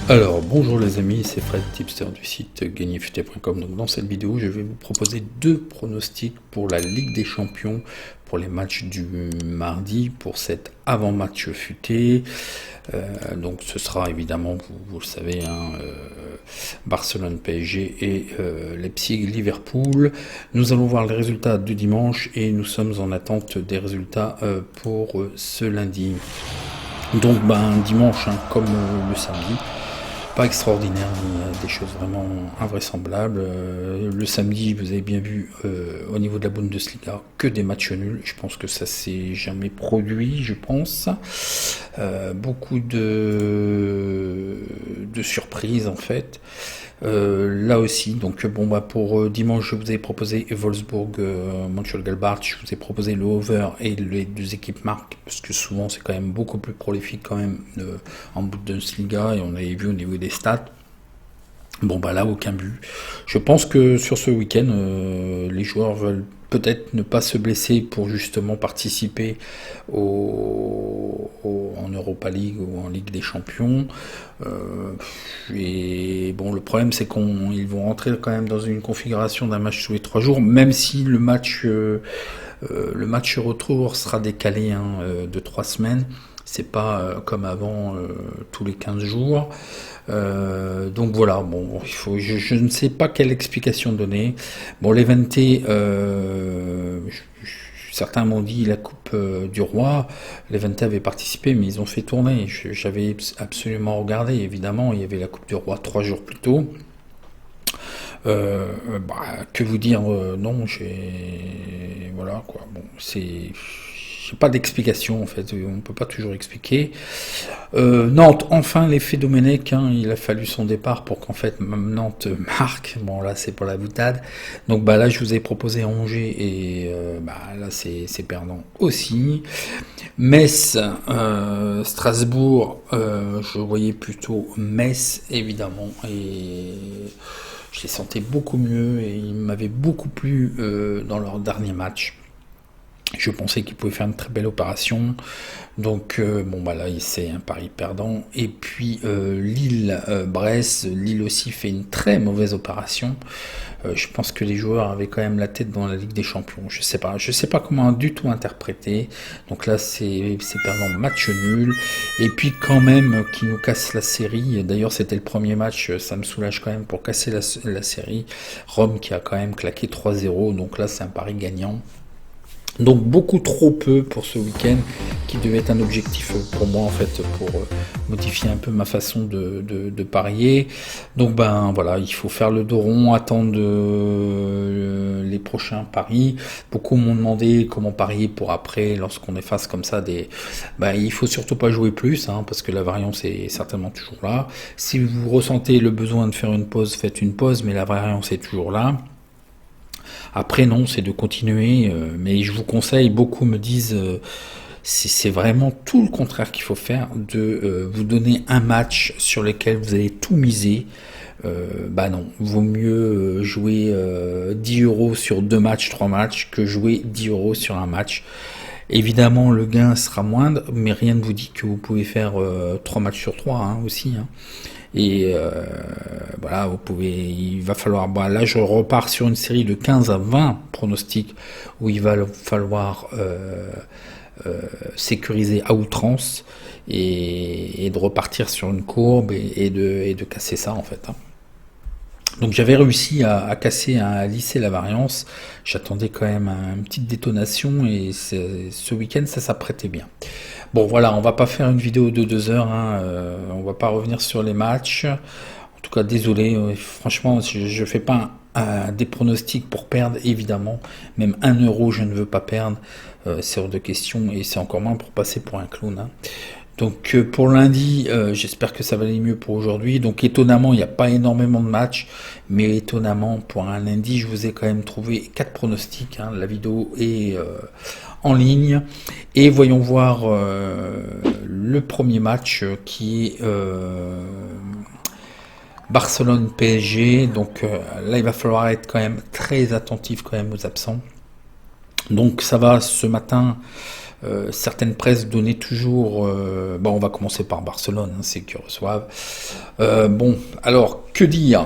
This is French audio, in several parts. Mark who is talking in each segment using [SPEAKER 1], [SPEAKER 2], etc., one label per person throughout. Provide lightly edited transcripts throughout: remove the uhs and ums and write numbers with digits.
[SPEAKER 1] Alors, bonjour les amis, c'est Fred, tipster du site gagnerfuté.com. Donc, dans cette vidéo, je vais vous proposer deux pronostics pour la Ligue des Champions, pour les matchs du mardi, pour cet avant-match futé. Donc, ce sera évidemment, vous le savez, Barcelone-PSG et Leipzig-Liverpool. Nous allons voir les résultats du dimanche et nous sommes en attente des résultats pour ce lundi. Donc, dimanche, comme le samedi. Pas extraordinaire, mais des choses vraiment invraisemblables. Le samedi, vous avez bien vu au niveau de la Bundesliga que des matchs nuls. Je pense que ça s'est jamais produit, je pense. Beaucoup de surprises en fait. Là aussi, donc pour dimanche, je vous ai proposé Wolfsburg, Mönchengladbach, je vous ai proposé le over et les deux équipes marquent, parce que souvent c'est quand même beaucoup plus prolifique quand même en Bundesliga, et on avait vu au niveau des stats. Là, aucun but. Je pense que sur ce week-end, les joueurs veulent peut-être ne pas se blesser pour justement participer en Europa League ou en Ligue des Champions. Le problème c'est qu'ils vont rentrer quand même dans une configuration d'un match tous les 3 jours, même si le match retour sera décalé de 3 semaines. C'est pas comme avant tous les 15 jours. Donc voilà, je ne sais pas quelle explication donner. L'Evente, certains m'ont dit la Coupe du Roi, l'Evente avait participé, mais ils ont fait tourner. J'avais absolument regardé, évidemment, il y avait la Coupe du Roi 3 jours plus tôt. Que vous dire, non, voilà quoi. J'ai pas d'explication en fait, on peut pas toujours expliquer. Nantes, enfin l'effet Domenech, il a fallu son départ pour qu'en fait Nantes marque. Là c'est pour la boutade. Donc là je vous ai proposé Angers et là c'est perdant aussi. Metz, Strasbourg, je voyais plutôt Metz évidemment, et je les sentais beaucoup mieux et ils m'avaient beaucoup plu dans leur dernier match. Je pensais qu'il pouvait faire une très belle opération. Donc là c'est un pari perdant. Et puis Lille, Brest, Lille aussi fait une très mauvaise opération. Je pense que les joueurs avaient quand même la tête dans la Ligue des Champions. Je sais pas comment du tout interpréter. Donc là c'est perdant, match nul. Et puis quand même qui nous casse la série. D'ailleurs c'était le premier match, ça me soulage quand même pour casser la série. Rome qui a quand même claqué 3-0. Donc là c'est un pari gagnant. Donc beaucoup trop peu pour ce week-end, qui devait être un objectif pour moi en fait, pour modifier un peu ma façon de parier. Donc voilà, il faut faire le dos rond, attendre les prochains paris. Beaucoup m'ont demandé comment parier pour après, lorsqu'on est face comme ça il faut surtout pas jouer plus, parce que la variance est certainement toujours là. Si vous ressentez le besoin de faire une pause, faites une pause, mais la variance est toujours là. Après non, c'est de continuer, mais je vous conseille, beaucoup me disent c'est vraiment tout le contraire qu'il faut faire, de vous donner un match sur lequel vous allez tout miser. Non, vaut mieux jouer 10 € sur 2 matchs, 3 matchs, que jouer 10 € sur un match. Évidemment, le gain sera moindre, mais rien ne vous dit que vous pouvez faire 3 matchs sur 3 aussi. Et il va falloir, là je repars sur une série de 15 à 20 pronostics où il va falloir sécuriser à outrance et de repartir sur une courbe et de casser ça en fait. Donc j'avais réussi à casser, à lisser la variance. J'attendais quand même une petite détonation et ce week-end ça s'apprêtait bien. On va pas faire une vidéo de 2 heures, on va pas revenir sur les matchs. En tout cas, désolé, franchement, je fais pas des pronostics pour perdre, évidemment. Même 1 €, je ne veux pas perdre, c'est hors de question, et c'est encore moins pour passer pour un clown. Donc pour lundi, j'espère que ça va aller mieux pour aujourd'hui. Donc étonnamment, il n'y a pas énormément de matchs, mais étonnamment, pour un lundi, je vous ai quand même trouvé 4 pronostics. La vidéo est en ligne. Et voyons voir le premier match qui est Barcelone-PSG. Donc là, il va falloir être quand même très attentif quand même aux absents. Donc ça va ce matin certaines presses donnaient toujours... bon, on va commencer par Barcelone, hein, c'est qui reçoivent. Bon, alors, que dire?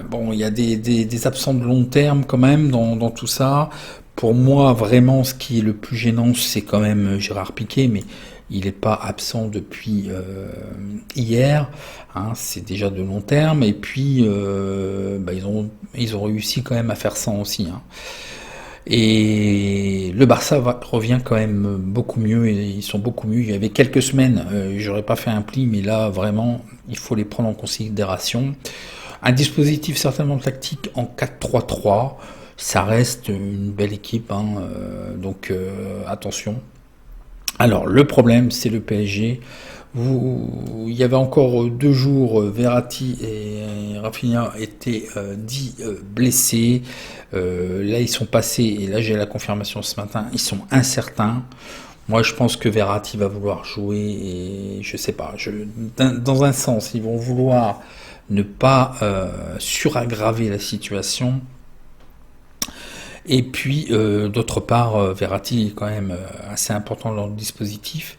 [SPEAKER 1] Bon, il y a des absents de long terme quand même dans tout ça. Pour moi, vraiment, ce qui est le plus gênant, c'est quand même Gérard Piqué, mais il n'est pas absent depuis hier, hein, c'est déjà de long terme, et puis ils ont réussi quand même à faire sans aussi, hein. Et le Barça revient quand même beaucoup mieux, et ils sont beaucoup mieux. Il y avait quelques semaines, j'aurais pas fait un pli, mais là, vraiment, il faut les prendre en considération. Un dispositif certainement tactique en 4-3-3, ça reste une belle équipe, hein, donc attention. Alors, le problème, c'est le PSG. Il y avait encore 2 jours, Verratti et Rafinha étaient dits blessés. Là, ils sont passés, et là, j'ai la confirmation ce matin, ils sont incertains. Moi, je pense que Verratti va vouloir jouer, et je sais pas. Dans un sens, ils vont vouloir ne pas suraggraver la situation. Et puis, d'autre part, Verratti est quand même assez important dans le dispositif.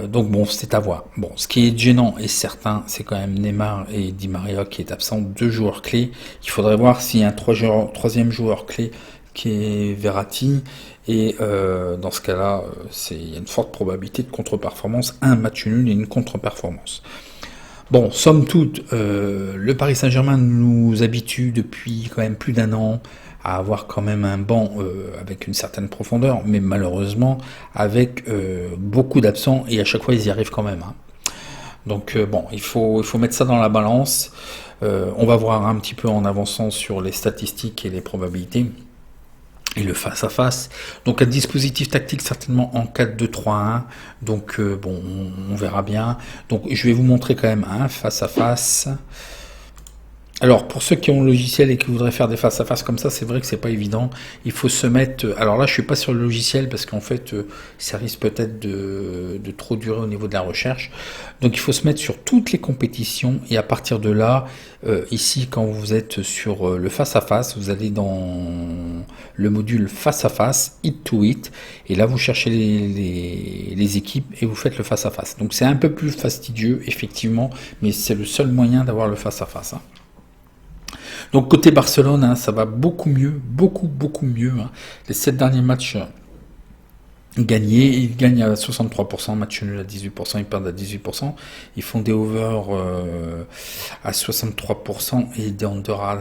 [SPEAKER 1] Donc bon, c'est à voir. Bon, ce qui est gênant et certain, c'est quand même Neymar et Di Maria qui est absent, 2 joueurs clés. Il faudrait voir s'il y a un troisième joueur clé qui est Verratti. Et dans ce cas-là, il y a une forte probabilité de contre-performance, un match nul et une contre-performance. Bon, somme toute, le Paris Saint-Germain nous habitue depuis quand même plus d'1 an à avoir quand même un banc avec une certaine profondeur, mais malheureusement avec beaucoup d'absents, et à chaque fois ils y arrivent quand même, hein. Donc bon, il faut mettre ça dans la balance. On va voir un petit peu en avançant sur les statistiques et les probabilités et le face-à-face. Donc un dispositif tactique certainement en 4-2-3-1. Donc bon, on verra bien. Donc je vais vous montrer quand même un face-à-face. Alors, pour ceux qui ont le logiciel et qui voudraient faire des face-à-face comme ça, c'est vrai que c'est pas évident. Il faut se mettre... Alors là, je suis pas sur le logiciel parce qu'en fait, ça risque peut-être de trop durer au niveau de la recherche. Donc, il faut se mettre sur toutes les compétitions, et à partir de là, ici, quand vous êtes sur le face-à-face, vous allez dans le module face-à-face, hit to hit, et là, vous cherchez les équipes et vous faites le face-à-face. Donc, c'est un peu plus fastidieux, effectivement, mais c'est le seul moyen d'avoir le face-à-face, hein. Donc côté Barcelone, hein, ça va beaucoup mieux, beaucoup mieux, hein. Les 7 derniers matchs gagnés, ils gagnent à 63%, match nul à 18%, ils perdent à 18%, ils font des over à 63% et des under à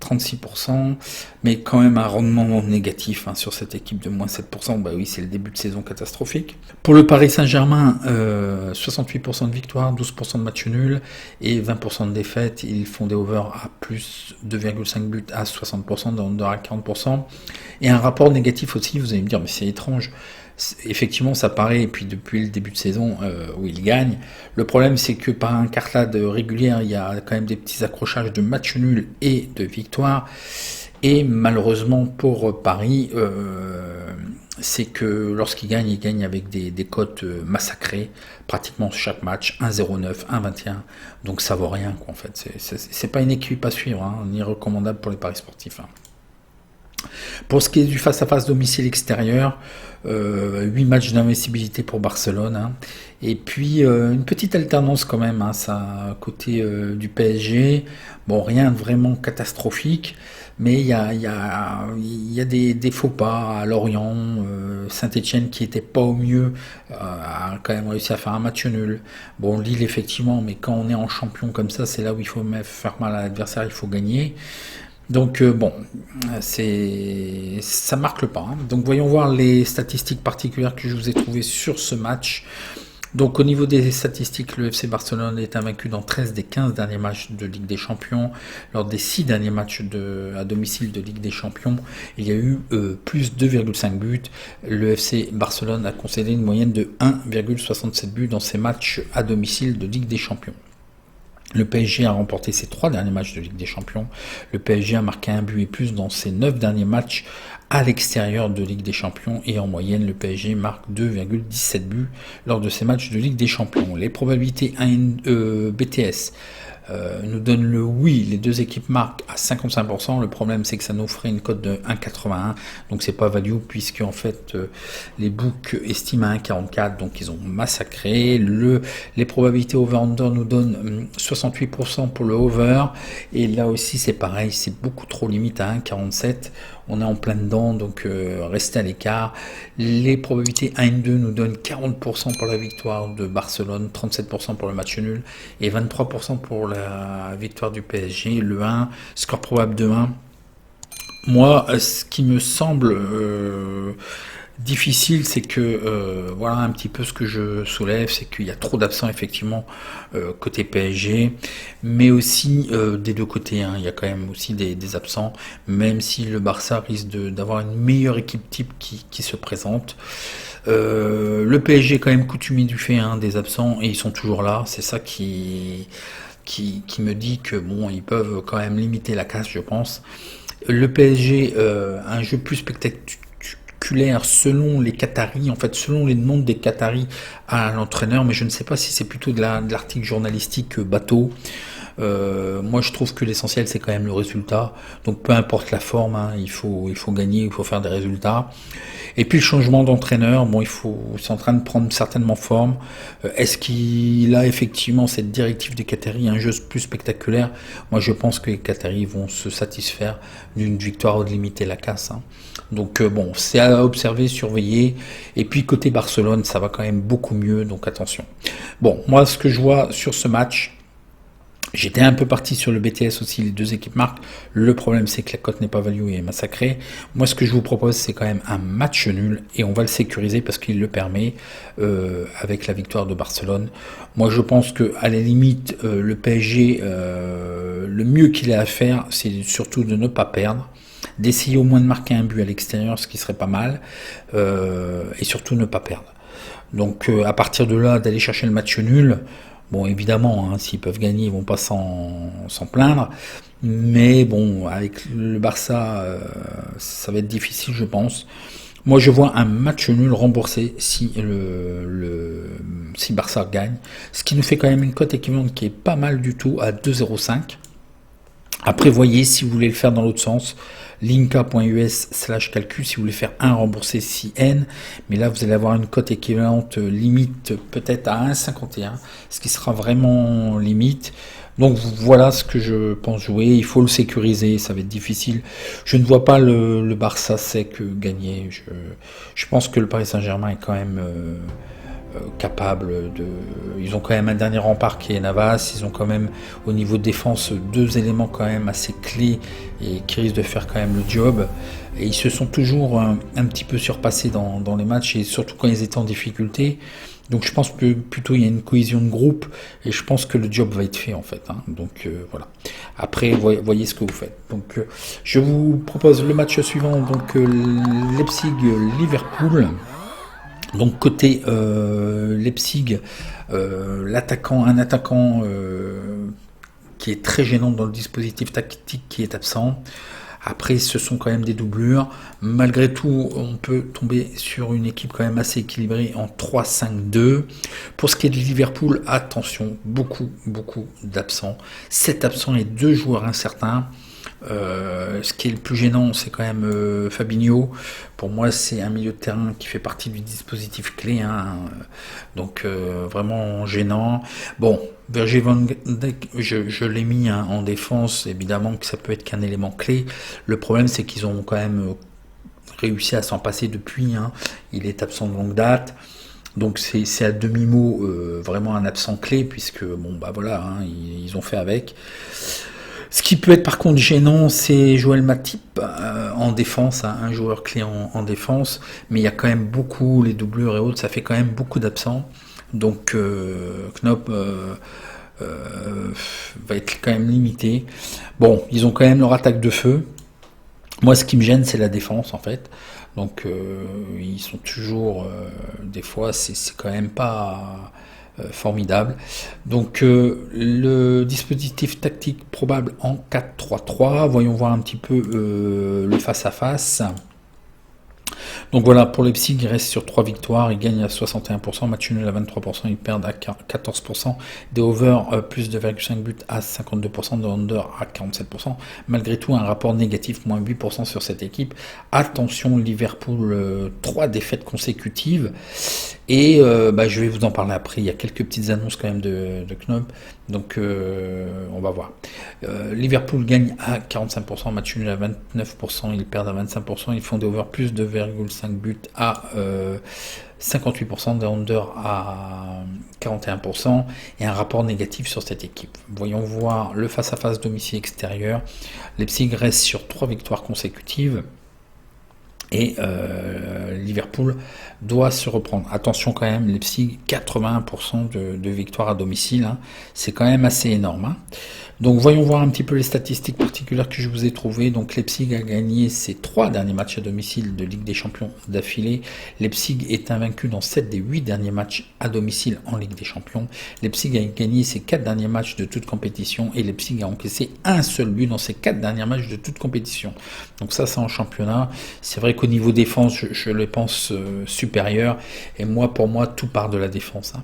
[SPEAKER 1] 36%, mais quand même un rendement négatif, hein, sur cette équipe de moins 7%, bah oui, c'est le début de saison catastrophique. Pour le Paris Saint-Germain, 68% de victoire, 12% de match nul et 20% de défaite, ils font des over à plus 2,5 buts à 60%, des under à 40%, et un rapport négatif aussi. Vous allez me dire, mais c'est étrange. Effectivement, ça paraît, et puis depuis le début de saison où il gagne, le problème c'est que par un cartade régulière, il y a quand même des petits accrochages de matchs nuls et de victoires, et malheureusement pour Paris, c'est que lorsqu'il gagne, il gagne avec des cotes massacrées, pratiquement chaque match, 1,09, 1,21, donc ça vaut rien, quoi, en fait. C'est pas une équipe à suivre, hein, ni recommandable pour les paris sportifs, hein. Pour ce qui est du face-à-face domicile-extérieur, 8 matchs d'invincibilité pour Barcelone, hein. Et puis une petite alternance quand même, hein, ça, côté du PSG. Bon, rien de vraiment catastrophique, mais il y a des faux pas à Lorient, Saint-Etienne qui était pas au mieux, a quand même réussi à faire un match nul. Bon, Lille effectivement, mais quand on est en champion comme ça, c'est là où il faut faire mal à l'adversaire, il faut gagner. Donc bon, ça marque le pas, hein. Donc voyons voir les statistiques particulières que je vous ai trouvées sur ce match. Donc au niveau des statistiques, le FC Barcelone est invaincu dans 13 des 15 derniers matchs de Ligue des Champions. Lors des 6 derniers matchs à domicile de Ligue des Champions, il y a eu plus 2,5 buts. Le FC Barcelone a concédé une moyenne de 1,67 buts dans ses matchs à domicile de Ligue des Champions. Le PSG a remporté ses 3 derniers matchs de Ligue des Champions. Le PSG a marqué un but et plus dans ses 9 derniers matchs à l'extérieur de Ligue des Champions. Et en moyenne, le PSG marque 2,17 buts lors de ses matchs de Ligue des Champions. Les probabilités BTS. nous donne le oui, les deux équipes marquent à 55%. Le problème, c'est que ça nous ferait une cote de 1,81. Donc, c'est pas value, puisque en fait, les books estiment à 1,44. Donc, ils ont massacré. Les probabilités over-under nous donnent 68% pour le over. Et là aussi, c'est pareil, c'est beaucoup trop limite à 1,47. On est en plein dedans, donc restez à l'écart. Les probabilités 1-2 nous donnent 40% pour la victoire de Barcelone, 37% pour le match nul et 23% pour la victoire du PSG. Le 1, score probable de 1. Moi, ce qui me semble difficile, c'est que voilà un petit peu ce que je soulève, c'est qu'il y a trop d'absents effectivement côté PSG, mais aussi des deux côtés, hein, il y a quand même aussi des absents, même si le Barça risque d'avoir une meilleure équipe type qui se présente. Le PSG est quand même coutumier du fait des absents et ils sont toujours là, c'est ça qui me dit que bon, ils peuvent quand même limiter la casse, je pense. Le PSG, un jeu plus spectaculaire selon les Qataris, en fait selon les demandes des Qataris à l'entraîneur, mais je ne sais pas si c'est plutôt de l'article journalistique bateau. Moi je trouve que l'essentiel c'est quand même le résultat, donc peu importe la forme, il faut gagner, il faut faire des résultats. Et puis le changement d'entraîneur, bon c'est en train de prendre certainement forme. Est-ce qu'il a effectivement cette directive des Qataris, un jeu plus spectaculaire? Moi je pense que les Qataris vont se satisfaire d'une victoire ou de limiter la casse. Donc bon, c'est à observer, surveiller. Et puis côté Barcelone, ça va quand même beaucoup mieux, donc attention. Bon, moi ce que je vois sur ce match, j'étais un peu parti sur le BTS aussi, les deux équipes marquent. Le problème, c'est que la cote n'est pas value et est massacrée. Moi, ce que je vous propose, c'est quand même un match nul et on va le sécuriser parce qu'il le permet avec la victoire de Barcelone. Moi, je pense que à la limite, le PSG, le mieux qu'il ait à faire, c'est surtout de ne pas perdre, d'essayer au moins de marquer un but à l'extérieur, ce qui serait pas mal, et surtout ne pas perdre. Donc, à partir de là, d'aller chercher le match nul. Bon, évidemment, s'ils peuvent gagner, ils vont pas s'en plaindre. Mais bon, avec le Barça, ça va être difficile, je pense. Moi, je vois un match nul remboursé si si Barça gagne. Ce qui nous fait quand même une cote équivalente qui est pas mal du tout à 2,05. Après, voyez, si vous voulez le faire dans l'autre sens, linka.us/calcul, si vous voulez faire 1 remboursé 6N, mais là vous allez avoir une cote équivalente limite peut-être à 1,51, ce qui sera vraiment limite. Donc voilà ce que je pense jouer, il faut le sécuriser, ça va être difficile. Je ne vois pas le Barça sec gagner, je pense que le Paris Saint-Germain est quand même capable de... Ils ont quand même un dernier rempart qui est Navas, ils ont quand même au niveau de défense deux éléments quand même assez clés et qui risquent de faire quand même le job, et ils se sont toujours un petit peu surpassés dans les matchs et surtout quand ils étaient en difficulté. Donc je pense que plutôt il y a une cohésion de groupe et je pense que le job va être fait en fait. Donc voilà. Après voyez ce que vous faites. Donc je vous propose le match suivant, donc Leipzig-Liverpool. Donc côté Leipzig, un attaquant qui est très gênant dans le dispositif tactique qui est absent. Après, ce sont quand même des doublures. Malgré tout, on peut tomber sur une équipe quand même assez équilibrée en 3-5-2. Pour ce qui est de Liverpool, attention, beaucoup d'absents. 7 absents et 2 joueurs incertains. Ce qui est le plus gênant, c'est quand même Fabinho. Pour moi, c'est un milieu de terrain qui fait partie du dispositif clé, donc vraiment gênant. Bon, Virgil van Dijk, je l'ai mis en défense, évidemment que ça peut être qu'un élément clé. Le problème, c'est qu'ils ont quand même réussi à s'en passer depuis. Il est absent de longue date. Donc c'est à demi-mot vraiment un absent clé, puisque bon bah voilà, ils ont fait avec. Ce qui peut être par contre gênant, c'est Joël Matip en défense, un joueur clé en défense, mais il y a quand même beaucoup, les doublures et autres, ça fait quand même beaucoup d'absents. Donc Knopp va être quand même limité. Bon, ils ont quand même leur attaque de feu. Moi, ce qui me gêne, c'est la défense en fait. Donc ils sont toujours, des fois, c'est quand même pas... formidable. Donc le dispositif tactique probable en 4-3-3. Voyons voir un petit peu le face-à-face. Donc voilà, pour Leipzig, il reste sur 3 victoires, il gagne à 61%, match nul à 23%, ils perdent à 14%, des over plus 2,5 buts à 52%, des under à 47%. Malgré tout, un rapport négatif, moins 8% sur cette équipe. Attention, Liverpool, 3 défaites consécutives. Et je vais vous en parler après, il y a quelques petites annonces quand même de Knopp, donc on va voir. Liverpool gagne à 45%, match nul à 29%, ils perdent à 25%, ils font des over plus de 2,5 buts à 58%, des under à 41%, et un rapport négatif sur cette équipe. Voyons voir le face-à-face domicile extérieur. Leipzig reste sur 3 victoires consécutives. Et Liverpool doit se reprendre. Attention quand même, Leipzig, 81% de victoires à domicile, hein. C'est quand même assez énorme, hein. Donc voyons voir un petit peu les statistiques particulières que je vous ai trouvées. Donc Leipzig a gagné ses 3 derniers matchs à domicile de Ligue des Champions d'affilée. Leipzig est invaincu dans 7 des 8 derniers matchs à domicile en Ligue des Champions. Leipzig a gagné ses 4 derniers matchs de toute compétition et Leipzig a encaissé un seul but dans ses 4 derniers matchs de toute compétition. Donc ça, c'est en championnat. C'est vrai qu'au niveau défense, je les pense supérieurs. Et pour moi, tout part de la défense, hein.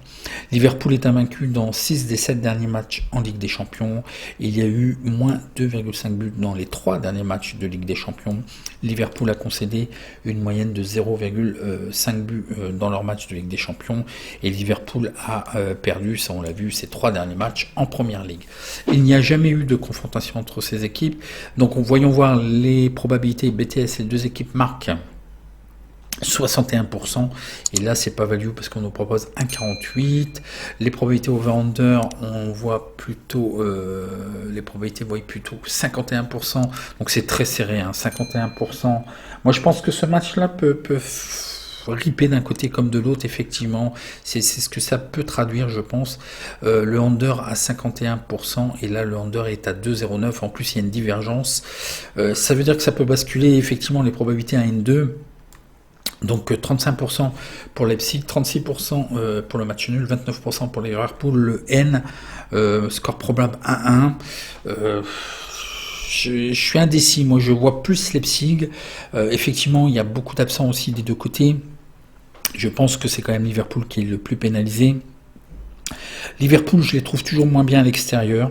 [SPEAKER 1] Liverpool est invaincu dans 6 des 7 derniers matchs en Ligue des Champions. Il y a eu moins 2,5 buts dans les 3 derniers matchs de Ligue des Champions. Liverpool a concédé une moyenne de 0,5 buts dans leur match de Ligue des Champions. Et Liverpool a perdu, ça on l'a vu, ces 3 derniers matchs en Première Ligue. Il n'y a jamais eu de confrontation entre ces équipes. Donc voyons voir les probabilités. BTS, les 2 équipes marquent 61%, et là c'est pas value parce qu'on nous propose 1,48. Les probabilités over-under, on voit plutôt les probabilités voient plutôt 51%, donc c'est très serré, hein, 51%. Moi je pense que ce match là peut ripper d'un côté comme de l'autre, effectivement, c'est ce que ça peut traduire, je pense. Le under à 51%, et là le under est à 2,09, en plus il y a une divergence, ça veut dire que ça peut basculer effectivement les probabilités à N2. Donc 35% pour Leipzig, 36% pour le match nul, 29% pour Liverpool, le N, score probable 1-1. Je suis indécis, moi je vois plus Leipzig. Effectivement, il y a beaucoup d'absents aussi des deux côtés. Je pense que c'est quand même Liverpool qui est le plus pénalisé. Liverpool, je les trouve toujours moins bien à l'extérieur.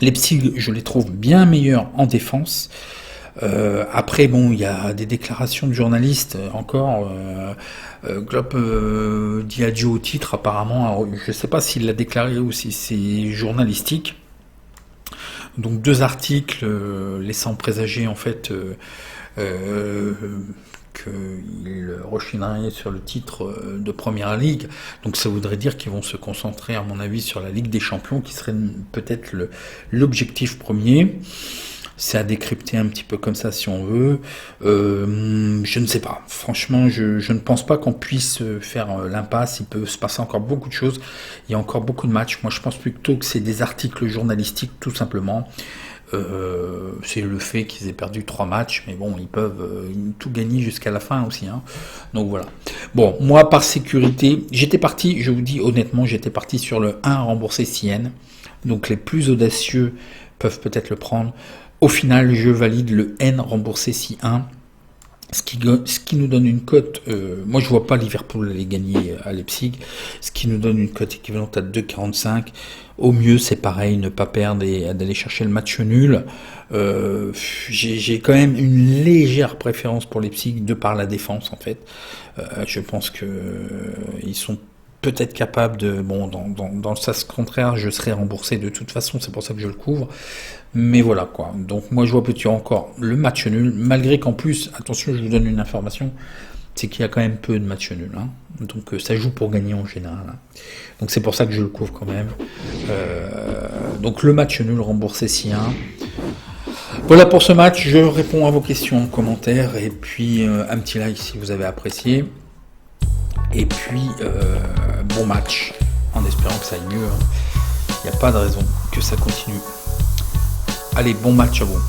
[SPEAKER 1] Leipzig, je les trouve bien meilleurs en défense. Après, bon, il y a des déclarations de journalistes encore. Klopp dit adieu au titre, apparemment. Alors, je ne sais pas s'il l'a déclaré ou si c'est journalistique. Donc 2 articles laissant présager en fait qu'il rechinerait sur le titre de Première Ligue. Donc ça voudrait dire qu'ils vont se concentrer, à mon avis, sur la Ligue des Champions, qui serait peut-être l'objectif premier. C'est à décrypter un petit peu comme ça si on veut. Je ne sais pas. Franchement, je ne pense pas qu'on puisse faire l'impasse. Il peut se passer encore beaucoup de choses. Il y a encore beaucoup de matchs. Moi, je pense plutôt que c'est des articles journalistiques, tout simplement. C'est le fait qu'ils aient perdu 3 matchs, mais bon, ils peuvent tout gagner jusqu'à la fin aussi, hein. Donc voilà. Bon, moi, par sécurité, j'étais parti, je vous dis honnêtement, j'étais parti sur le 1 remboursé CN. Donc les plus audacieux peuvent peut-être le prendre. Au final, je valide le N remboursé C1, ce qui nous donne une cote, moi je vois pas Liverpool aller gagner à Leipzig, ce qui nous donne une cote équivalente à 2,45. Au mieux, c'est pareil, ne pas perdre et d'aller chercher le match nul. J'ai quand même une légère préférence pour Leipzig de par la défense en fait. Je pense que ils sont peut-être capable de... Bon, dans le sens contraire, je serai remboursé de toute façon, c'est pour ça que je le couvre. Mais voilà, quoi. Donc, moi, je vois petit encore le match nul, malgré qu'en plus, attention, je vous donne une information, c'est qu'il y a quand même peu de matchs nuls, hein. Donc, ça joue pour gagner en général, hein. Donc, c'est pour ça que je le couvre quand même. Donc, le match nul remboursé si 1. Voilà pour ce match, je réponds à vos questions en commentaire, et puis un petit like si vous avez apprécié. Et puis, bon match, en espérant que ça aille mieux, hein. Il n'y a pas de raison que ça continue. Allez, bon match à vous.